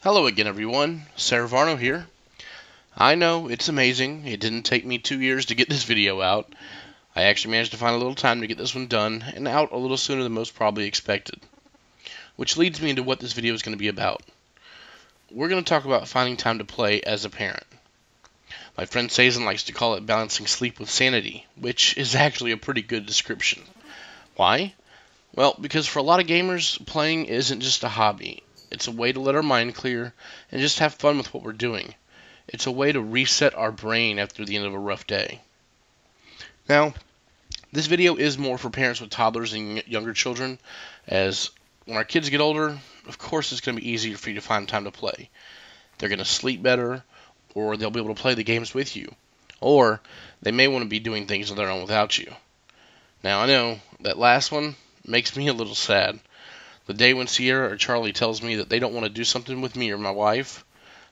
Hello again, everyone. Varno here. I know, it's amazing. It didn't take me 2 years to get this video out. I actually managed to find a little time to get this one done and out a little sooner than most probably expected. Which leads me into what this video is going to be about. We're going to talk about finding time to play as a parent. My friend Sazen likes to call it balancing sleep with sanity, which is actually a pretty good description. Why? Well, because for a lot of gamers, playing isn't just a hobby. It's a way to let our mind clear and just have fun with what we're doing. It's a way to reset our brain after the end of a rough day. Now, this video is more for parents with toddlers and younger children, as when our kids get older, of course it's going to be easier for you to find time to play. They're going to sleep better, or they'll be able to play the games with you, or they may want to be doing things on their own without you. Now, I know that last one makes me a little sad. The day when Sierra or Charlie tells me that they don't want to do something with me or my wife,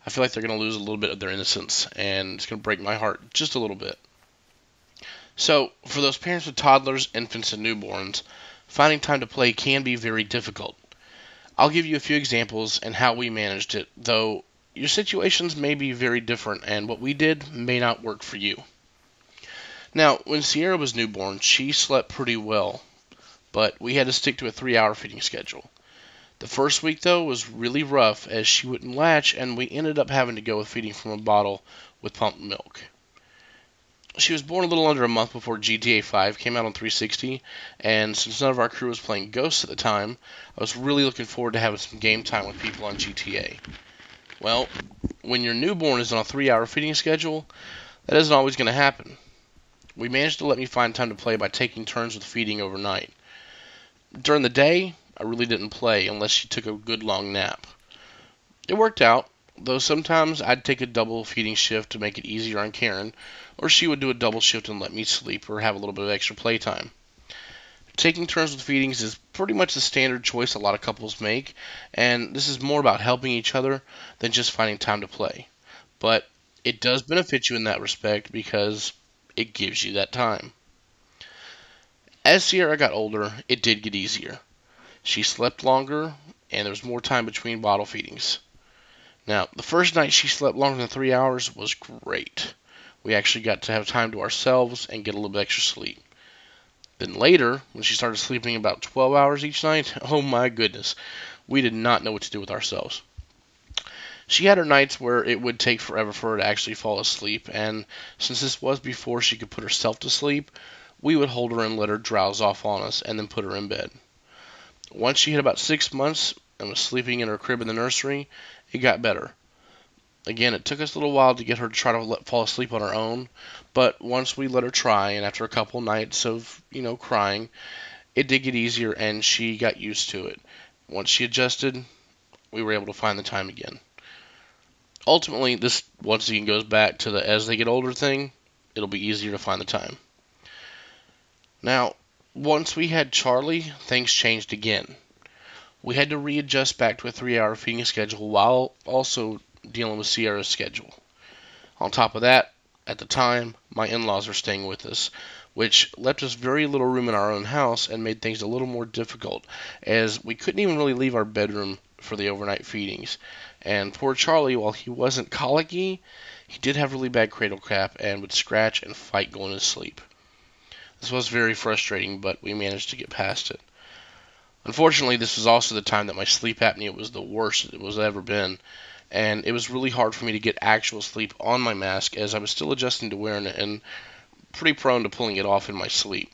I feel like they're going to lose a little bit of their innocence, and it's going to break my heart just a little bit. So, for those parents with toddlers, infants, and newborns, finding time to play can be very difficult. I'll give you a few examples and how we managed it, though your situations may be very different, and what we did may not work for you. Now, when Sierra was newborn, she slept pretty well, but we had to stick to a 3-hour feeding schedule. The first week, though, was really rough as she wouldn't latch, and we ended up having to go with feeding from a bottle with pumped milk. She was born a little under a month before GTA 5 came out on 360, and since none of our crew was playing Ghosts at the time, I was really looking forward to having some game time with people on GTA. Well, when your newborn is on a 3-hour feeding schedule, that isn't always going to happen. We managed to let me find time to play by taking turns with feeding overnight. During the day, I really didn't play unless she took a good long nap. It worked out, though sometimes I'd take a double feeding shift to make it easier on Karen, or she would do a double shift and let me sleep or have a little bit of extra playtime. Taking turns with feedings is pretty much the standard choice a lot of couples make, and this is more about helping each other than just finding time to play. But it does benefit you in that respect because it gives you that time. As Sierra got older, it did get easier. She slept longer, and there was more time between bottle feedings. Now, the first night she slept longer than 3 hours was great. We actually got to have time to ourselves and get a little bit extra sleep. Then later, when she started sleeping about 12 hours each night, oh my goodness, we did not know what to do with ourselves. She had her nights where it would take forever for her to actually fall asleep, and since this was before she could put herself to sleep, we would hold her and let her drowse off on us and then put her in bed. Once she hit about 6 months and was sleeping in her crib in the nursery, it got better. Again, it took us a little while to get her to try to fall asleep on her own, but once we let her try, and after a couple nights of, crying, it did get easier and she got used to it. Once she adjusted, we were able to find the time again. Ultimately, this once again goes back to the as they get older thing, it'll be easier to find the time. Now, once we had Charlie, things changed again. We had to readjust back to a 3-hour feeding schedule while also dealing with Sierra's schedule. On top of that, at the time, my in-laws were staying with us, which left us very little room in our own house and made things a little more difficult, as we couldn't even really leave our bedroom for the overnight feedings. And poor Charlie, while he wasn't colicky, he did have really bad cradle cap and would scratch and fight going to sleep. This was very frustrating, but we managed to get past it. Unfortunately, this was also the time that my sleep apnea was the worst it was ever been, and it was really hard for me to get actual sleep on my mask as I was still adjusting to wearing it and pretty prone to pulling it off in my sleep.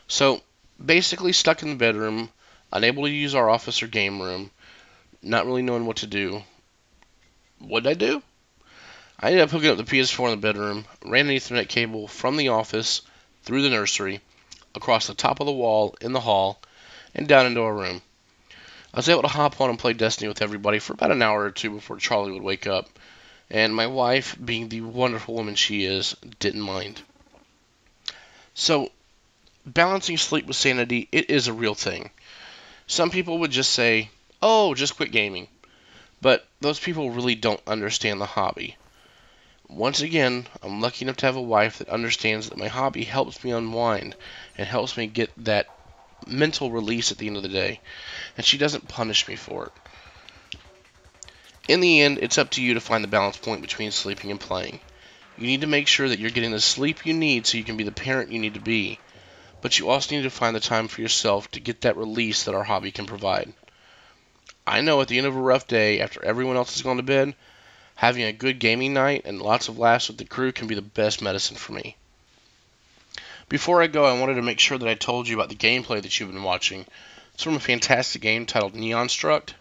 So, basically stuck in the bedroom, unable to use our office or game room, not really knowing what to do. What did I do? I ended up hooking up the PS4 in the bedroom, ran an Ethernet cable from the office through the nursery, across the top of the wall in the hall, and down into our room. I was able to hop on and play Destiny with everybody for about an hour or two before Charlie would wake up, and my wife, being the wonderful woman she is, didn't mind. So, balancing sleep with sanity, it is a real thing. Some people would just say, oh, just quit gaming. But those people really don't understand the hobby. Once again, I'm lucky enough to have a wife that understands that my hobby helps me unwind and helps me get that mental release at the end of the day, and she doesn't punish me for it. In the end, it's up to you to find the balance point between sleeping and playing. You need to make sure that you're getting the sleep you need so you can be the parent you need to be, but you also need to find the time for yourself to get that release that our hobby can provide. I know at the end of a rough day, after everyone else has gone to bed, having a good gaming night and lots of laughs with the crew can be the best medicine for me. Before I go, I wanted to make sure that I told you about the gameplay that you've been watching. It's from a fantastic game titled Neon Struct.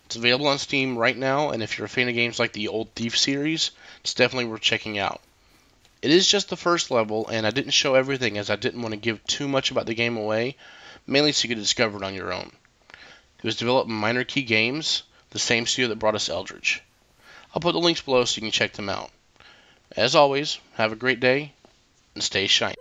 It's available on Steam right now, and if you're a fan of games like the Old Thief series, it's definitely worth checking out. It is just the first level, and I didn't show everything as I didn't want to give too much about the game away, mainly so you could discover it on your own. It was developed by Minor Key Games, the same studio that brought us Eldritch. I'll put the links below so you can check them out. As always, have a great day, and stay shiny.